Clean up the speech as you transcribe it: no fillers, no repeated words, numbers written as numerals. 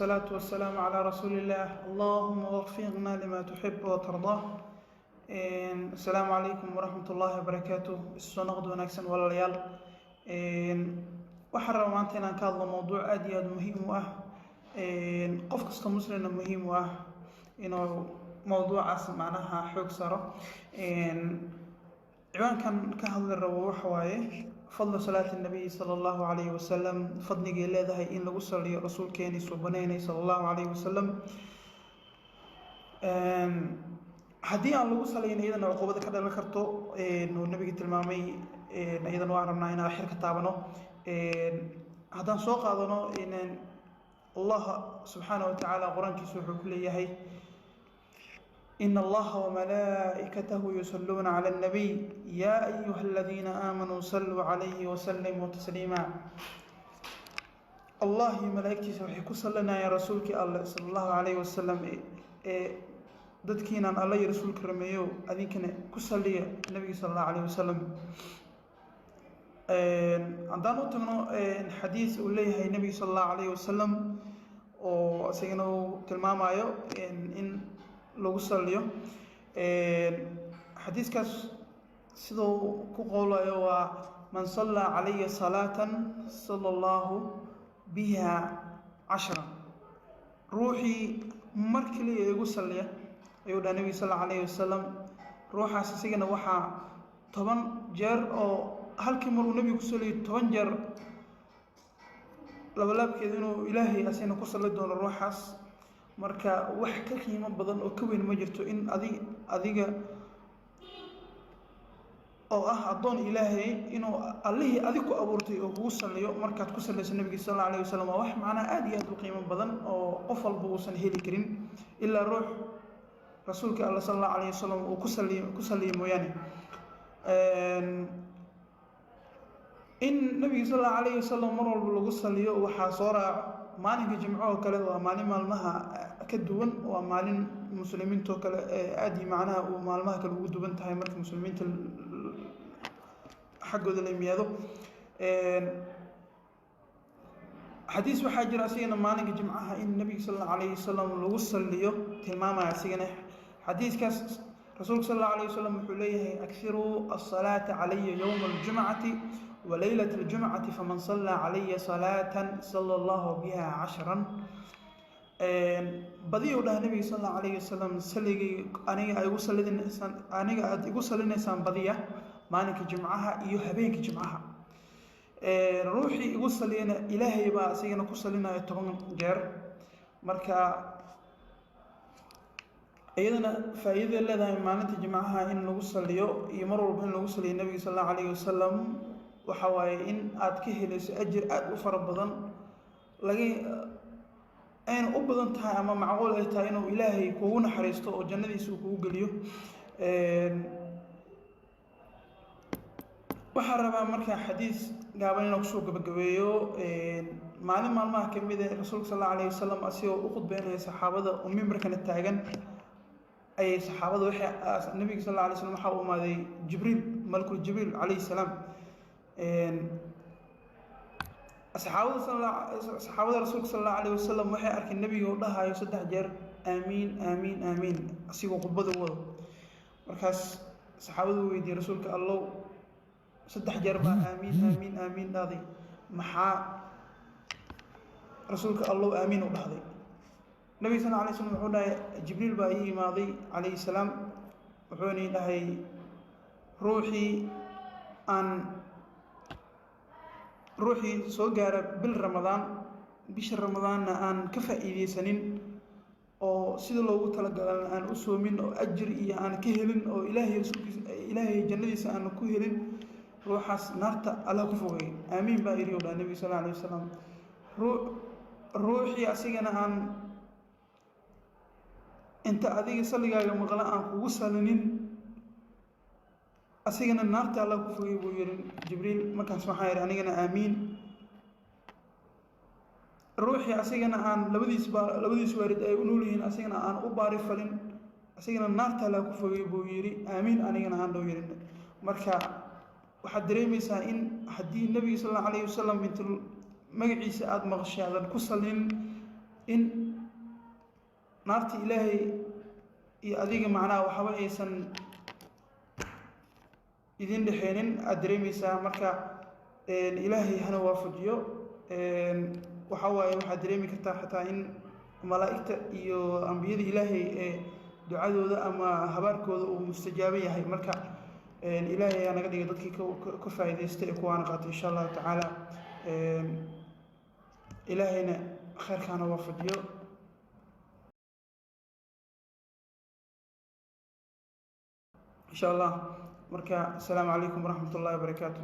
والصلاة والسلام على رسول الله. اللهم وفقنا لما تحب وترضاه. السلام عليكم ورحمة الله وبركاته. السنة ونكسن والليال. وحرر معنتنا كذا موضوع أدي مهم قف كست مسلم مهم إنه موضوع معناها حق صار. عوان كان كهذا الروح حوايه فضل صلاة النبي صلى الله عليه وسلم. فضل جل هذا إن لوصل لرسول كان يسوبنين صلى الله عليه وسلم. هدي أن لوصل إن إذا عقوبة كذا ذكرته إنه النبي تلمامي إذا وعرفنا إن آخر كتابنا هذا سوق هذا إن الله سبحانه وتعالى قرآن كسوح كل يهي إن الله وملائكته يصلون على النبي يا أيها الذين آمنوا صلوا عليه وسلموا تسليما. الله ملائكته سبحانه كسلنا يا رسولك الله صلى الله عليه وسلم. dadkiinan alla iyo rasuulka rameeyo adinkana ku saliya nabiga sallallahu alayhi wasallam. Hadaan u tagno xadiis uu leeyahay nabiga sallallahu alayhi wasallam oo asagana uu tilmaamayo in lagu saliyo xadiiskaas sidoo ku qowlayo waa man salla alayya salatan sallallahu biha 10 ruuxi markii igu saliya ayuu nabiga sallallahu alayhi wasallam ruuxaas asigana waxa 10 jeer oo halkii mar uu nabiga ku saliyo 10 jeer labalaabkeedu inuu ilaahay asina ku saliyo doono ruuxaas. marka wax ka qiimo badan oo ka weyn ma jirto in adiga oo adoon ilaahay inuu allahi adigu ku abuurtay oo kugu saliyo markaad ku salayso nabiga sallallahu alayhi wasallam. wax macna aad iyo aad u qiimo badan oo qof walba uusan heli karin illa ruux rasuulka allah sallallahu alayhi wasallam uu ku saliyo mooyane. in nabiga sallallahu alayhi wasallam mar walba lagu saliyo waxa soo raaco maalinka jimcaha kale waa maalin maalmaha ka duwan waa maalin muslimiinta kale aad iyo macnaha uu maalmaha kale ugu duwan tahay marka muslimiinta xaqooda la yimaado. xadiis waxa jira asagana maalinka jimcaha in nabiga sallallahu alayhi wasallam lagu saliyo tilmaamaya asagana xadiiskaas rasuulka sallallahu alayhi wasallam wuxuu leeyahay aksiru as-salata alayya yawm al-jum'ati وليلة الجمعة فمن صلى علي صلاة صلى الله بها 10 بديو ده النبي صلى الله عليه وسلم سلي أنا أيقول سلنا بدية مالك جمعها يهبينك جمعها روحي يقول سلينا إلهي بقى سيجنا كسلنا يتبون جر مركا أيضا فإذا الذي مالك جمعها إن نوصليه يمر بين نوصل النبي صلى الله عليه وسلم وحواي إن أتكهل أجر أفر بدن لقي أين أبدن تها أما معقول أيتها إنه إلهي كون حريسته وجنة يسوقه قليه. وحرب مركا حديث قابلنا نقصوك بقويه معلم ما كمية رسول صلى الله عليه وسلم أسيو أخذ بين الصحابة ومن مركان التاجن أي صحابة وحي النبي صلى الله عليه وسلم حاول ما ذي جبريل ملك جبريل عليه السلام. صحابة رسول صلى الله عليه وسلم وحي أرك النبي يقولها يصدح جر آمين آمين آمين أسيقوا قبضوا وضو مركز صحابة ويدي رسولك الله صدح جربا آمين آمين آمين هذه محا رسولك الله آمين وبهذه النبي صلى الله عليه وسلم وحونا جبريل بأي ماضي عليه السلام وحوني لهي روحي روحي soo gaara bil Ramadaan bisha Ramadaanna aan ka faa'iideysanin oo sida loogu talagalay aan u soomin oo ajir iyo aan ka helin oo ilaahay jannadiisa aan ku helin ruuxaas naarta alla ku fogay aamin baa iriyo nabi sallallahu alayhi wasallam. ruuxi asigana aan inta adiga saligaaga maqla aan kugu salinin asigana naarta alla ku fogay buu yiri jibriil markaas waxa yiri anigana aamin. ruuxi asigana aan labadiis waarid ay u noolyihiin asigana aan u baari falin asigana naarta alla ku fogay buu yiri aamin anigana aan dhow yirin. marka waxa dareemaysaa in hadii nabi sallallahu alayhi wasallam inta magaciisa aad maqashaadan ku salin in naarta ilaahay iyo adiga macnaha waxba aysan idin dhexeenin aad dareemaysaa. marka ilaahay hana waafajiyo. waxa waaye waxaad dareemi kartaa xataa in malaa'igta iyo ambiyada ilaahay ducadooda ama habaarkooda uu mustajaabo yahay. marka ilaahay ayaa naga dhigay dadkii ka faa'iidaysta ee kuwaana qaatay insha allahu tacaala. ilaahayna khayrkaana waafajiyo. إن شاء الله. مركا السلام عليكم ورحمة الله وبركاته.